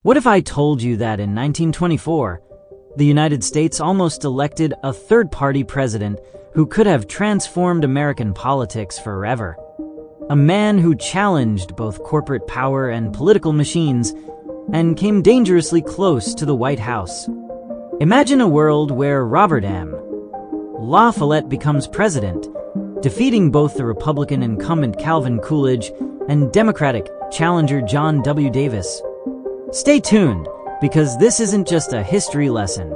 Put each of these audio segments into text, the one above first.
What if I told you that in 1924, the United States almost elected a third-party president who could have transformed American politics forever? A man who challenged both corporate power and political machines and came dangerously close to the White House. Imagine a world where Robert M. La Follette becomes president, defeating both the Republican incumbent Calvin Coolidge and Democratic challenger John W. Davis. Stay tuned, because this isn't just a history lesson.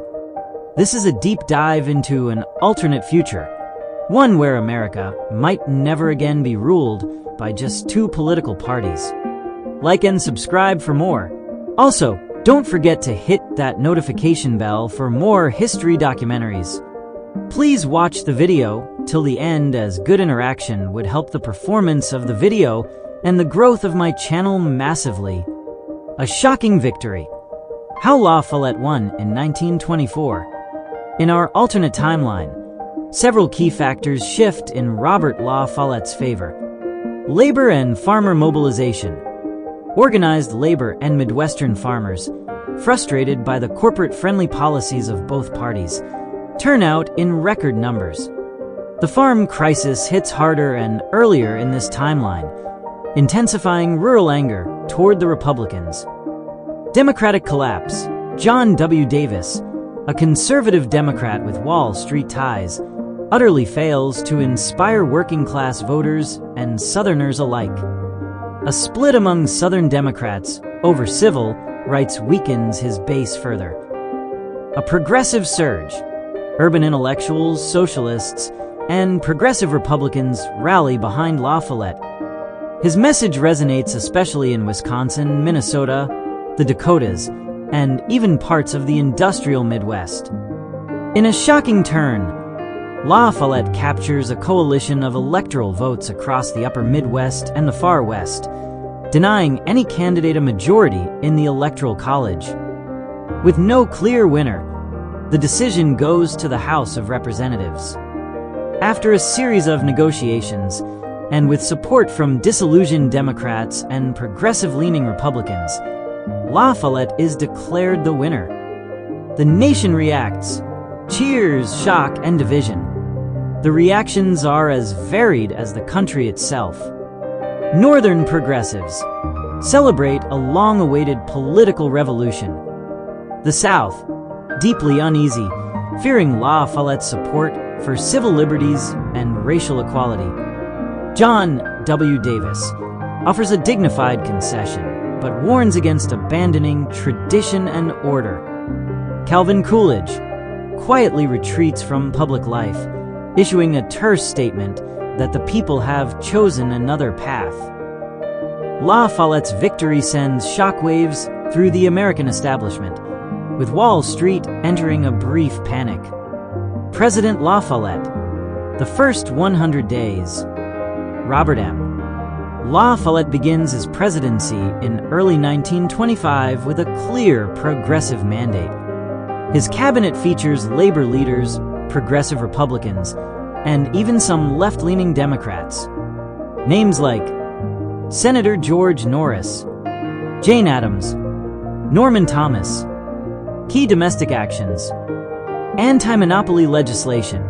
This is a deep dive into an alternate future, one where America might never again be ruled by just two political parties. Like and subscribe for more. Also, don't forget to hit that notification bell for more history documentaries. Please watch the video till the end, as good interaction would help the performance of the video and the growth of my channel massively. A shocking victory. How La Follette won in 1924. In our alternate timeline, several key factors shift in Robert La Follette's favor. Labor and farmer mobilization. Organized labor and Midwestern farmers, frustrated by the corporate-friendly policies of both parties, turn out in record numbers. The farm crisis hits harder and earlier in this timeline, intensifying rural anger toward the Republicans. Democratic collapse. John W. Davis, a conservative Democrat with Wall Street ties, utterly fails to inspire working-class voters and Southerners alike. A split among Southern Democrats over civil rights weakens his base further. A progressive surge. Urban intellectuals, socialists, and progressive Republicans rally behind La Follette. His message resonates especially in Wisconsin, Minnesota, the Dakotas, and even parts of the industrial Midwest. In a shocking turn, La Follette captures a coalition of electoral votes across the upper Midwest and the far West, denying any candidate a majority in the Electoral College. With no clear winner, the decision goes to the House of Representatives. After a series of negotiations, and with support from disillusioned Democrats and progressive-leaning Republicans, La Follette is declared the winner. The nation reacts. Cheers, shock, and division. The reactions are as varied as the country itself. Northern progressives celebrate a long-awaited political revolution. The South, deeply uneasy, fearing La Follette's support for civil liberties and racial equality. John W. Davis offers a dignified concession, but warns against abandoning tradition and order. Calvin Coolidge quietly retreats from public life, issuing a terse statement that the people have chosen another path. La Follette's victory sends shockwaves through the American establishment, with Wall Street entering a brief panic. President La Follette. The first 100 days. Robert M. La Follette begins his presidency in early 1925 with a clear progressive mandate. His cabinet features labor leaders, progressive Republicans, and even some left-leaning Democrats. Names like Senator George Norris, Jane Addams, Norman Thomas. Key domestic actions. Anti-monopoly legislation.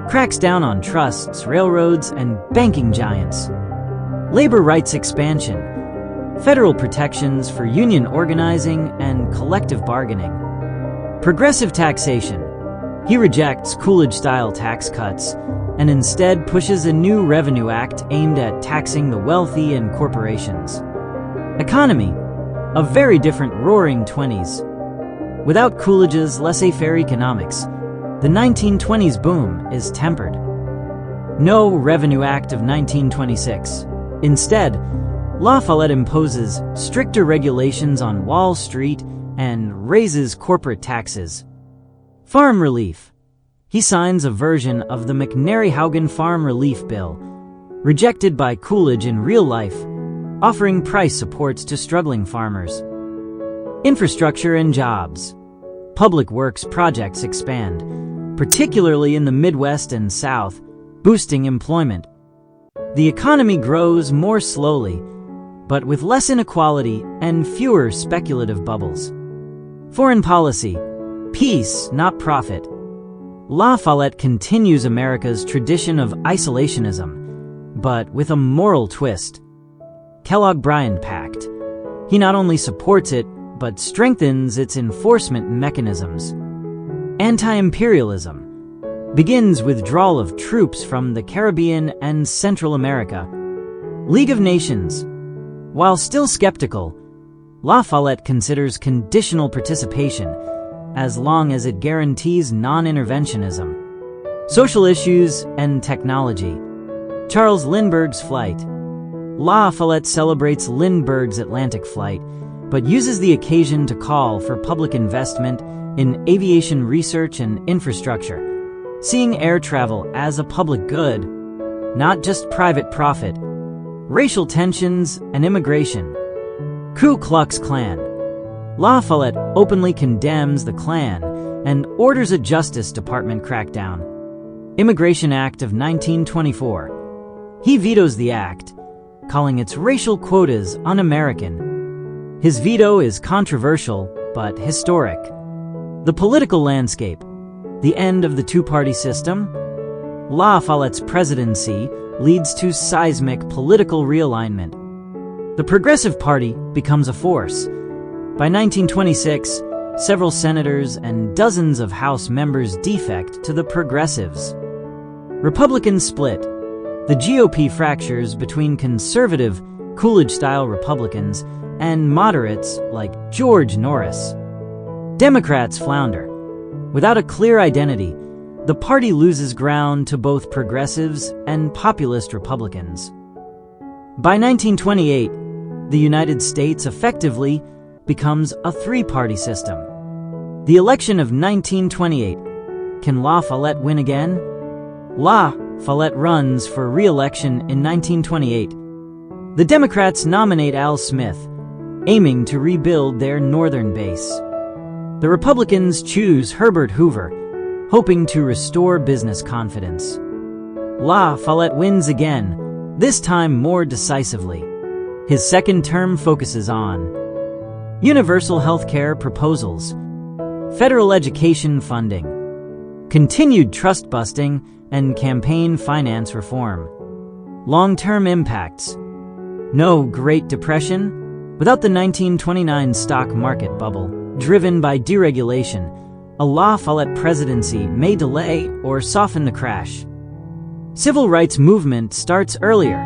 Cracks down on trusts, railroads, and banking giants. Labor rights expansion. Federal protections for union organizing and collective bargaining. Progressive taxation. He rejects Coolidge-style tax cuts and instead pushes a new revenue act aimed at taxing the wealthy and corporations. Economy. A very different roaring 20s. Without Coolidge's laissez-faire economics, the 1920s boom is tempered. No Revenue Act of 1926. Instead, La Follette imposes stricter regulations on Wall Street and raises corporate taxes. Farm relief. He signs a version of the McNary-Haugen Farm Relief Bill, rejected by Coolidge in real life, offering price supports to struggling farmers. Infrastructure and jobs. Public works projects expand, particularly in the Midwest and South, boosting employment. The economy grows more slowly, but with less inequality and fewer speculative bubbles. Foreign policy: peace, not profit. La Follette continues America's tradition of isolationism, but with a moral twist. Kellogg-Briand Pact. He not only supports it, but strengthens its enforcement mechanisms. Anti-imperialism. Begins withdrawal of troops from the Caribbean and Central America. League of Nations. While still skeptical, La Follette considers conditional participation as long as it guarantees non-interventionism. Social issues and technology. Charles Lindbergh's flight. La Follette celebrates Lindbergh's Atlantic flight, but uses the occasion to call for public investment in aviation research and infrastructure, seeing air travel as a public good, not just private profit. Racial tensions and immigration. Ku Klux Klan. La Follette openly condemns the Klan and orders a Justice Department crackdown. Immigration Act of 1924. He vetoes the act, calling its racial quotas un-American. His veto is controversial, but historic. The political landscape. The end of the two-party system. La Follette's presidency leads to seismic political realignment. The Progressive Party becomes a force. By 1926, several senators and dozens of House members defect to the Progressives. Republicans split. The GOP fractures between conservative, Coolidge-style Republicans and moderates like George Norris. Democrats flounder. Without a clear identity, the party loses ground to both progressives and populist Republicans. By 1928, the United States effectively becomes a three-party system. The election of 1928. Can La Follette win again? La Follette runs for re-election in 1928. The Democrats nominate Al Smith, aiming to rebuild their northern base. The Republicans choose Herbert Hoover, hoping to restore business confidence. La Follette wins again, this time more decisively. His second term focuses on universal health care proposals, federal education funding, continued trust busting, and campaign finance reform. Long-term impacts. No Great Depression. Without the 1929 stock market bubble, driven by deregulation, a La Follette presidency may delay or soften the crash. Civil rights movement starts earlier.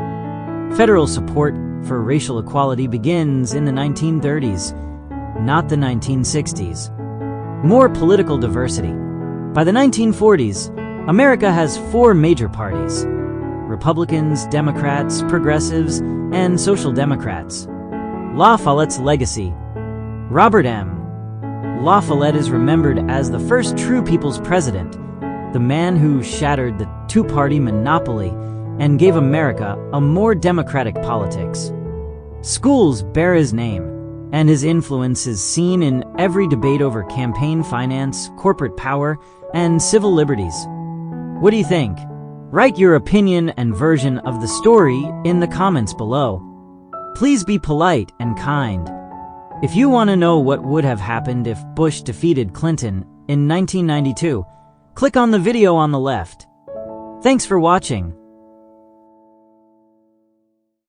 Federal support for racial equality begins in the 1930s, not the 1960s. More political diversity. By the 1940s, America has four major parties: Republicans, Democrats, Progressives, and Social Democrats. La Follette's legacy. Robert M. La Follette is remembered as the first true people's president, the man who shattered the two-party monopoly and gave America a more democratic politics. Schools bear his name, and his influence is seen in every debate over campaign finance, corporate power, and civil liberties. What do you think? Write your opinion and version of the story in the comments below. Please be polite and kind. If you want to know what would have happened if Bush defeated Clinton in 1992, click on the video on the left. Thanks for watching.